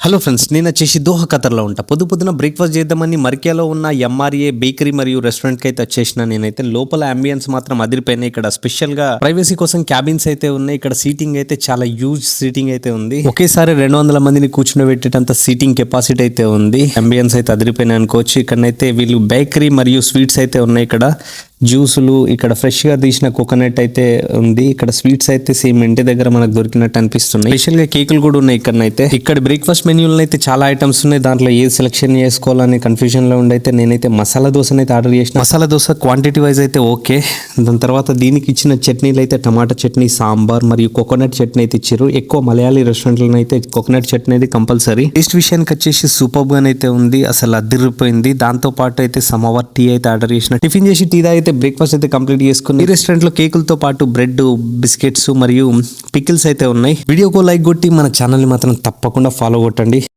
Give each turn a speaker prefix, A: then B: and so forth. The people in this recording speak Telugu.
A: హలో ఫ్రెండ్స్, నేను వచ్చేసి దోహా ఖతర్లో ఉంటా. పొద్దున బ్రేక్ఫాస్ట్ చేద్దామని మర్కియాలో ఉన్న ఎంఆర్ఏ బేకరీ మరియు రెస్టారెంట్కి అయితే వచ్చేసిన. నేనైతే లోపల అంబియన్స్ మాత్రం అదిరిపోయినాయి. ఇక్కడ స్పెషల్ గా ప్రైవసీ కోసం క్యాబిన్స్ అయితే ఉన్నాయి. ఇక్కడ సీటింగ్ అయితే చాలా హ్యూజ్ సీటింగ్ అయితే ఉంది. ఒకేసారి 200 మందిని కూర్చుని సీటింగ్ కెపాసిటీ అయితే ఉంది. అంబియన్స్ అయితే అదిరిపోయినాయి అనుకోవచ్చు. ఇక్కడనైతే వీళ్ళు బేకరీ మరియు స్వీట్స్ అయితే ఉన్నాయి. ఇక్కడ జ్యూసులు, ఇక్కడ ఫ్రెష్ గా తీసిన కోకోనట్ అయితే ఉంది. ఇక్కడ స్వీట్స్ అయితే సేమ్ ఇంటి దగ్గర మనకు దొరికినట్టు అనిపిస్తున్నాయి. స్పెషల్ గా కేకులు కూడా ఉన్నాయి ఇక్కడనైతే. ఇక్కడ బ్రేక్ఫాస్ట్ మెన్యూలో అయితే చాలా ఐటమ్స్ ఉన్నాయి. దాంట్లో ఏది సెలెక్షన్ చేసుకోవాలని కన్ఫ్యూజన్ లో ఉండైతే నేనైతే మసాలా దోశ అయితే ఆర్డర్ చేసిన. మసాలా దోశ క్వాంటిటీ వైజ్ అయితే ఓకే. దాని తర్వాత దీనికి ఇచ్చిన చట్నీలు అయితే టమాటా చట్నీ, సాంబార్ మరియు కోకోనట్ చట్నీ అయితే ఇచ్చారు. ఎక్కువ మలయాళీ రెస్టారెంట్లను అయితే కోకోనట్ చట్నీ అయితే కంపల్సరీ. టేస్ట్ విషయానికి వచ్చేసి సూపర్ గా అయితే ఉంది. అసలు అదిరిపోయింది. దాంతో పాటు అయితే సమవర్ టీ అయితే ఆర్డర్ చేసిన. టిఫిన్ చేసి టీ అయితే బ్రేక్ఫాస్ట్ అయితే కంప్లీట్ చేసుకుని ఈ రెస్టారెంట్ లో కేకులతో పాటు బ్రెడ్, బిస్కెట్స్ మరియు పికిల్స్ అయితే ఉన్నాయి. వీడియోకు లైక్ కొట్టి మన ఛానల్ ని మాత్రం తప్పకుండా ఫాలో కొట్టండి.